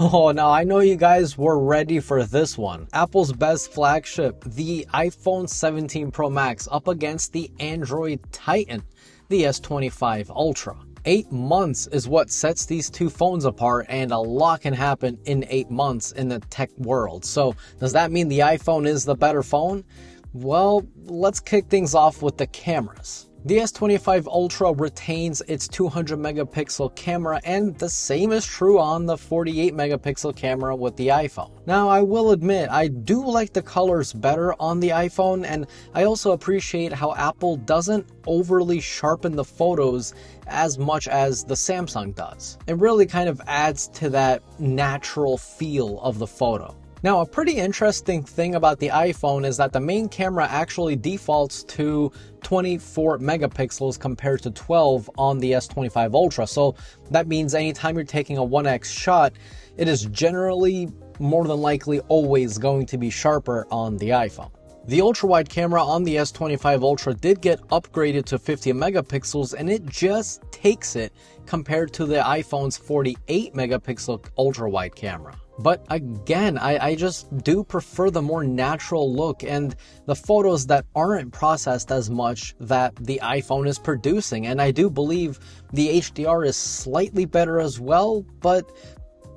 Oh, now I know you guys were ready for this one. Apple's best flagship, the iPhone 17 Pro Max, up against the Android Titan, the S25 Ultra. 8 months is what sets these two phones apart, and a lot can happen in 8 months in the tech world. So does that mean the iPhone is the better phone? Well, let's kick things off with the cameras. The S25 Ultra retains its 200 megapixel camera, and the same is true on the 48 megapixel camera with the iPhone. Now, I will admit, I do like the colors better on the iPhone, and I also appreciate how Apple doesn't overly sharpen the photos as much as the Samsung does. It really kind of adds to that natural feel of the photo. Now, a pretty interesting thing about the iPhone is that the main camera actually defaults to 24 megapixels compared to 12 on the S25 Ultra. So that means anytime you're taking a 1x shot, it is generally more than likely always going to be sharper on the iPhone. The ultra-wide camera on the S25 Ultra did get upgraded to 50 megapixels, and it just takes it compared to the iPhone's 48 megapixel ultra-wide camera. But again, I just do prefer the more natural look and the photos that aren't processed as much that the iPhone is producing. And I do believe the HDR is slightly better as well, but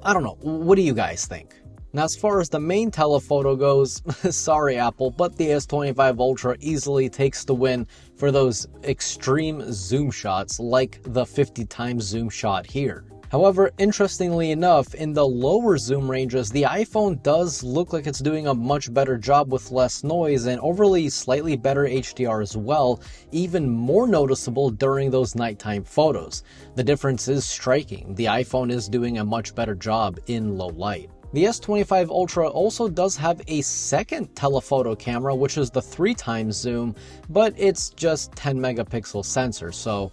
I don't know. What do you guys think? Now, as far as the main telephoto goes, sorry Apple, but the S25 Ultra easily takes the win for those extreme zoom shots like the 50 times zoom shot here. However, interestingly enough, in the lower zoom ranges, the iPhone does look like it's doing a much better job with less noise and overly slightly better HDR as well, even more noticeable during those nighttime photos. The difference is striking. The iPhone is doing a much better job in low light. The S25 Ultra also does have a second telephoto camera, which is the 3 times zoom, but it's just 10 megapixel sensor, so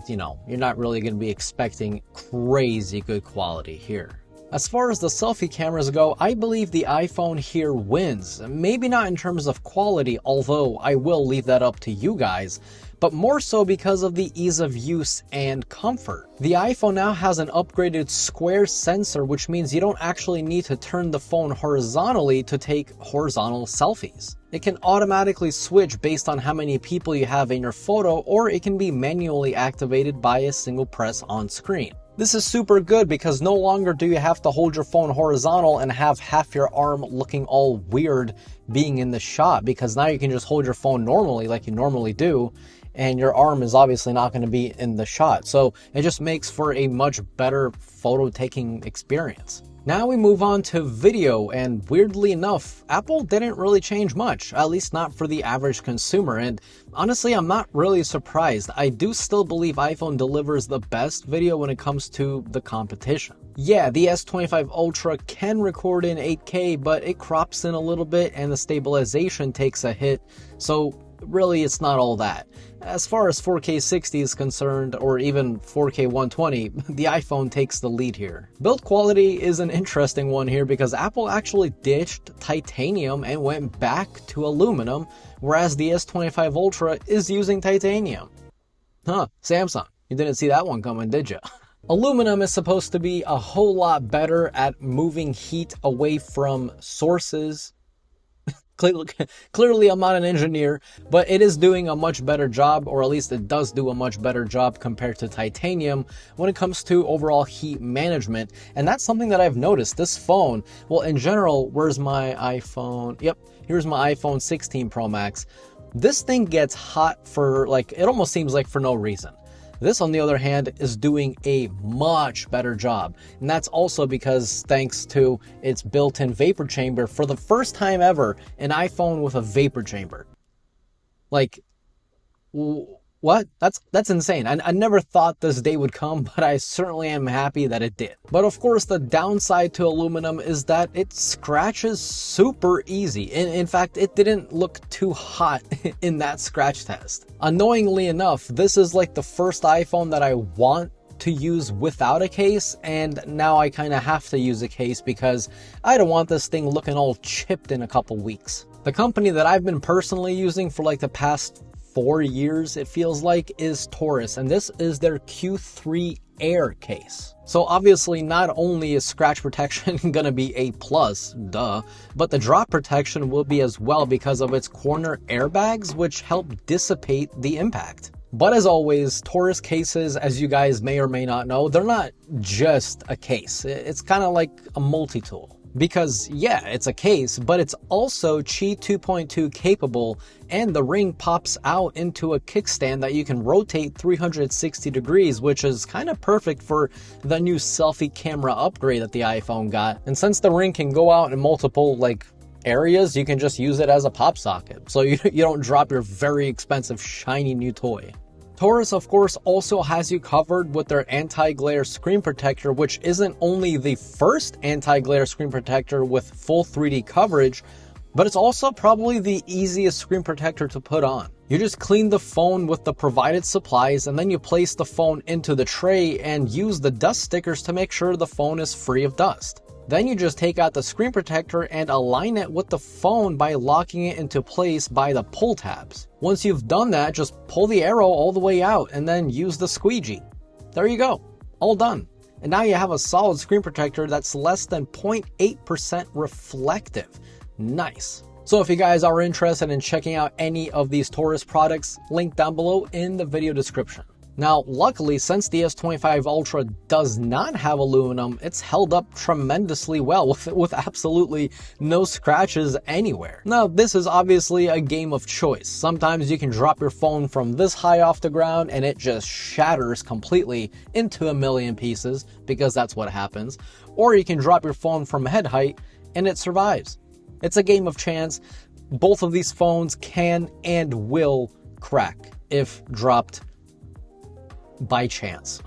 you're not really going to be expecting crazy good quality here. As far as the selfie cameras go, I believe the iPhone here wins. Maybe not in terms of quality, although I will leave that up to you guys, but more so because of the ease of use and comfort. The iPhone now has an upgraded square sensor, which means you don't actually need to turn the phone horizontally to take horizontal selfies. It can automatically switch based on how many people you have in your photo, or it can be manually activated by a single press on screen. This is super good because no longer do you have to hold your phone horizontal and have half your arm looking all weird being in the shot, because now you can just hold your phone normally like you normally do, and your arm is obviously not going to be in the shot. So it just makes for a much better photo taking experience. Now we move on to video, and weirdly enough, Apple didn't really change much, at least not for the average consumer, and honestly, I'm not really surprised. I do still believe iPhone delivers the best video when it comes to the competition. Yeah, the S25 Ultra can record in 8K, but it crops in a little bit and the stabilization takes a hit, so really it's not all that. As far as 4K 60 is concerned, or even 4K 120, the iPhone takes the lead here. Build quality is an interesting one here because Apple actually ditched titanium and went back to aluminum, whereas the S25 Ultra is using titanium. Huh, Samsung, you didn't see that one coming, did you? Aluminum is supposed to be a whole lot better at moving heat away from sources. Clearly, I'm not an engineer, but it is doing a much better job, or at least it does do a much better job compared to titanium when it comes to overall heat management. And that's something that I've noticed. This phone, well, in general, where's my iPhone? Yep, here's my iPhone 16 Pro Max. This thing gets hot for, it almost seems like for no reason. This, on the other hand, is doing a much better job. And that's also because thanks to its built-in vapor chamber, for the first time ever, an iPhone with a vapor chamber. What? That's insane. I never thought this day would come, but I certainly am happy that it did. But of course, the downside to aluminum is that it scratches super easy. In fact, it didn't look too hot in that scratch test. Annoyingly enough, this is like the first iPhone that I want to use without a case, and now I kind of have to use a case because I don't want this thing looking all chipped in a couple weeks. The company that I've been personally using for the past 4 years, it feels like, is Taurus, and this is their Q3 Air case. So obviously not only is scratch protection gonna be a plus, duh, but the drop protection will be as well because of its corner airbags, which help dissipate the impact. But as always, Taurus cases, as you guys may or may not know, they're not just a case. It's kind of like a multi-tool. Because yeah, it's a case, but it's also Qi 2.2 capable, and the ring pops out into a kickstand that you can rotate 360 degrees, which is kind of perfect for the new selfie camera upgrade that the iPhone got. And since the ring can go out in multiple areas, you can just use it as a pop socket, so you don't drop your very expensive shiny new toy. Taurus, of course, also has you covered with their anti-glare screen protector, which isn't only the first anti-glare screen protector with full 3D coverage, but it's also probably the easiest screen protector to put on. You just clean the phone with the provided supplies, and then you place the phone into the tray and use the dust stickers to make sure the phone is free of dust. Then you just take out the screen protector and align it with the phone by locking it into place by the pull tabs. Once you've done that, just pull the arrow all the way out and then use the squeegee. There you go, all done. And now you have a solid screen protector that's less than 0.8% reflective. Nice. So if you guys are interested in checking out any of these Taurus products, link down below in the video description. Now, luckily, since the S25 Ultra does not have aluminum, it's held up tremendously well with absolutely no scratches anywhere. Now, this is obviously a game of choice. Sometimes you can drop your phone from this high off the ground and it just shatters completely into a million pieces, because that's what happens. Or you can drop your phone from head height and it survives. It's a game of chance. Both of these phones can and will crack if dropped by chance.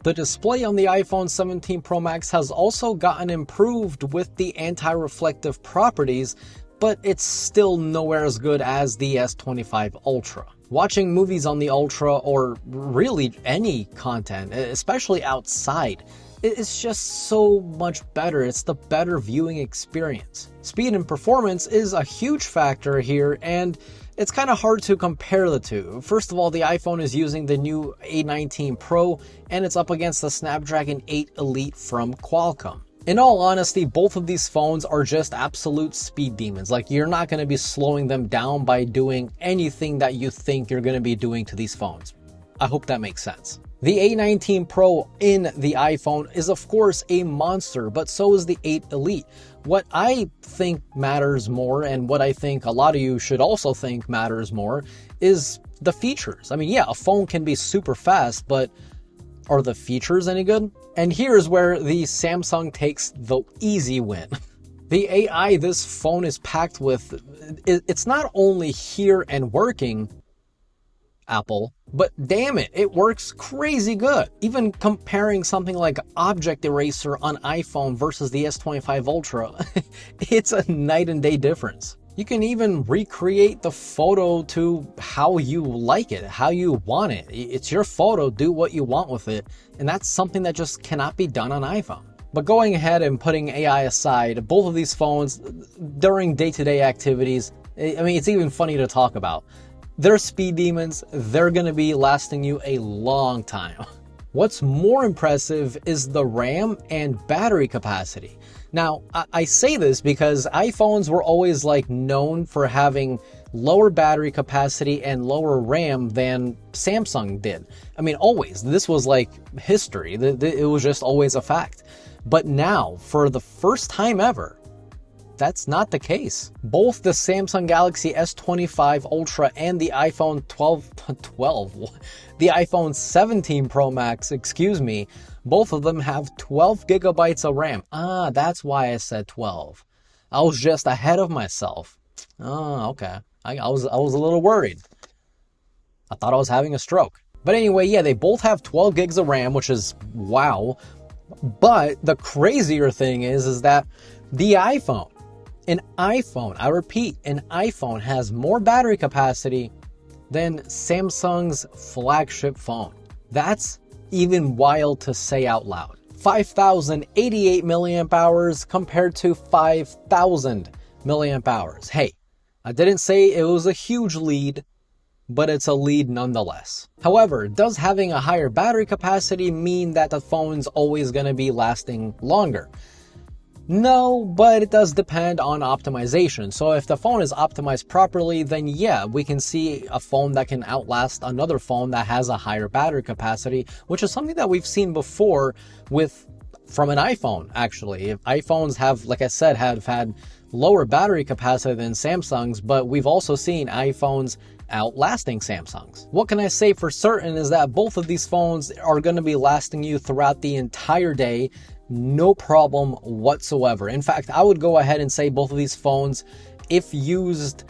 The display on the iPhone 17 Pro Max has also gotten improved with the anti-reflective properties, but it's still nowhere as good as the S25 Ultra. Watching movies on the Ultra, or really any content, especially outside, it's just so much better. It's the better viewing experience. Speed and performance is a huge factor here, and it's kind of hard to compare the two. First of all, the iPhone is using the new A19 Pro, and it's up against the Snapdragon 8 Elite from Qualcomm. In all honesty, both of these phones are just absolute speed demons. You're not going to be slowing them down by doing anything that you think you're going to be doing to these phones. I hope that makes sense. The A19 Pro in the iPhone is of course a monster, but so is the 8 Elite. What I think matters more, and what I think a lot of you should also think matters more, is the features. I mean, yeah, a phone can be super fast, but are the features any good? And here's where the Samsung takes the easy win. The AI this phone is packed with, it's not only here and working, Apple, but damn it works crazy good. Even comparing something like Object Eraser on iPhone versus the S25 Ultra, it's a night and day difference. You can even recreate the photo to how you like it, how you want it. It's your photo, do what you want with it, and that's something that just cannot be done on iPhone. But going ahead and putting AI aside, both of these phones, during day-to-day activities, I mean, it's even funny to talk about. They're speed demons. They're going to be lasting you a long time. What's more impressive is the RAM and battery capacity. Now, I say this because iPhones were always known for having lower battery capacity and lower RAM than Samsung did. I mean, always. This was history. It was just always a fact. But now, for the first time ever, that's not the case. Both the Samsung Galaxy S25 Ultra and the iPhone the iPhone 17 Pro Max, both of them have 12 gigabytes of RAM. That's why I said 12. I was just ahead of myself. Oh, okay. I was a little worried. I thought I was having a stroke. But anyway, yeah, they both have 12 gigs of RAM, which is wow. But the crazier thing is that the iPhone, I repeat, an iPhone has more battery capacity than Samsung's flagship phone. That's even wild to say out loud. 5,088 milliamp hours compared to 5,000 milliamp hours. Hey, I didn't say it was a huge lead, but it's a lead nonetheless. However, does having a higher battery capacity mean that the phone's always going to be lasting longer? No, but it does depend on optimization. So if the phone is optimized properly, then yeah, we can see a phone that can outlast another phone that has a higher battery capacity, which is something that we've seen before from an iPhone, actually. If iPhones have, like I said, have had lower battery capacity than Samsung's, but we've also seen iPhones outlasting Samsung's. What can I say for certain is that both of these phones are going to be lasting you throughout the entire day, no problem whatsoever. In fact, I would go ahead and say both of these phones, if used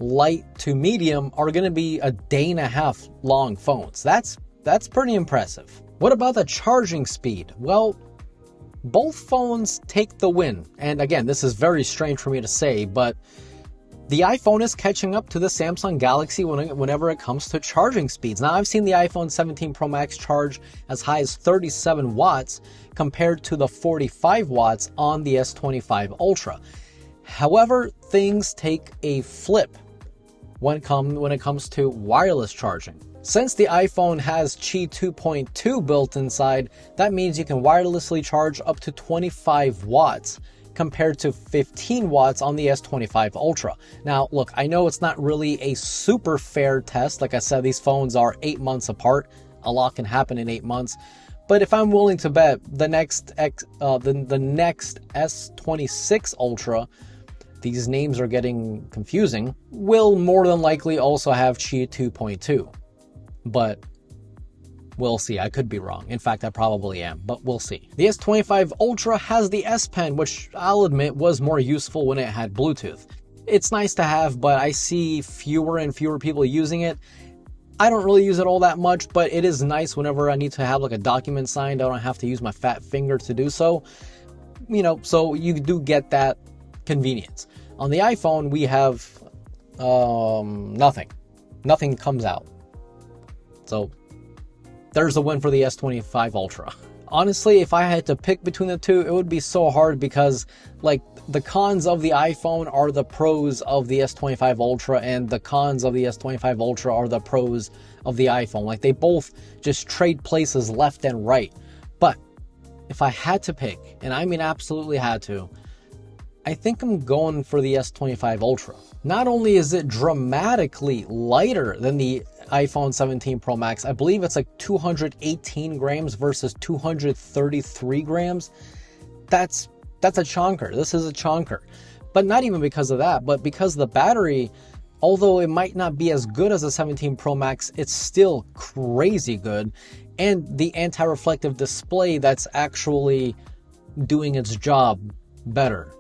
light to medium, are going to be a day and a half long phones. That's pretty impressive. What about the charging speed? Well, both phones take the win. And again, this is very strange for me to say, but the iPhone is catching up to the Samsung Galaxy whenever it comes to charging speeds. Now, I've seen the iPhone 17 Pro Max charge as high as 37 watts compared to the 45 watts on the S25 Ultra. However, things take a flip when it comes to wireless charging. Since the iPhone has Qi 2.2 built inside, that means you can wirelessly charge up to 25 watts compared to 15 watts on the S25 Ultra. Now, look, I know it's not really a super fair test. Like I said, these phones are 8 months apart. A lot can happen in 8 months. But if I'm willing to bet the next S26 Ultra, these names are getting confusing, will more than likely also have Qi 2.2. But we'll see. I could be wrong. In fact, I probably am, but we'll see. The S25 Ultra has the S Pen, which I'll admit was more useful when it had Bluetooth. It's nice to have, but I see fewer and fewer people using it. I don't really use it all that much, but it is nice whenever I need to have like a document signed. I don't have to use my fat finger to do so. So you do get that convenience. On the iPhone, we have nothing. Nothing comes out. So there's a win for the S25 Ultra. Honestly, if I had to pick between the two, it would be so hard because like the cons of the iPhone are the pros of the S25 Ultra, and the cons of the S25 Ultra are the pros of the iPhone. Like they both just trade places left and right. But if I had to pick, and I mean absolutely had to, I think I'm going for the S25 Ultra. Not only is it dramatically lighter than the iPhone 17 Pro Max, I believe it's like 218 grams versus 233 grams. That's a chonker. This is a chonker. But not even because of that, but because the battery, although it might not be as good as the 17 Pro Max, it's still crazy good. And the anti-reflective display that's actually doing its job better.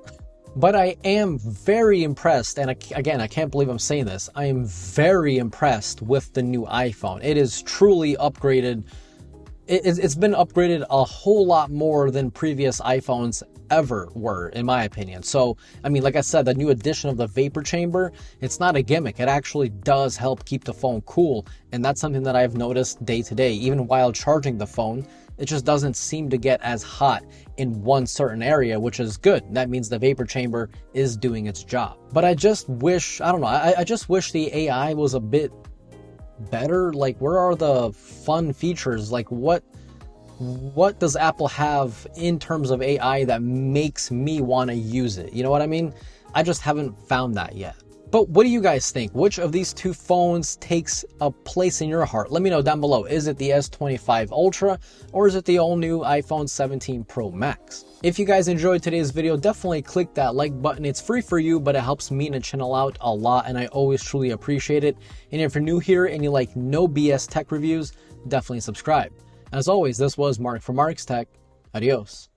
But I am very impressed, and again, I can't believe I'm saying this, I am very impressed with the new iPhone. It is truly upgraded. It's been upgraded a whole lot more than previous iPhones ever were, in my opinion. So, I mean, like I said, the new addition of the vapor chamber, it's not a gimmick. It actually does help keep the phone cool, and that's something that I've noticed day to day. Even while charging the phone, it just doesn't seem to get as hot in one certain area, which is good. That means the vapor chamber is doing its job. But I just wish, I don't know, I just wish the AI was a bit better. Like, where are the fun features? Like, what does Apple have in terms of AI that makes me want to use it? You know what I mean? I just haven't found that yet. But what do you guys think? Which of these two phones takes a place in your heart? Let me know down below. Is it the S25 Ultra or is it the all-new iPhone 17 Pro Max? If you guys enjoyed today's video, definitely click that like button. It's free for you, but it helps me and the channel out a lot, and I always truly appreciate it. And if you're new here and you like no BS tech reviews, definitely subscribe. As always, this was Mark from Mark's Tech. Adios.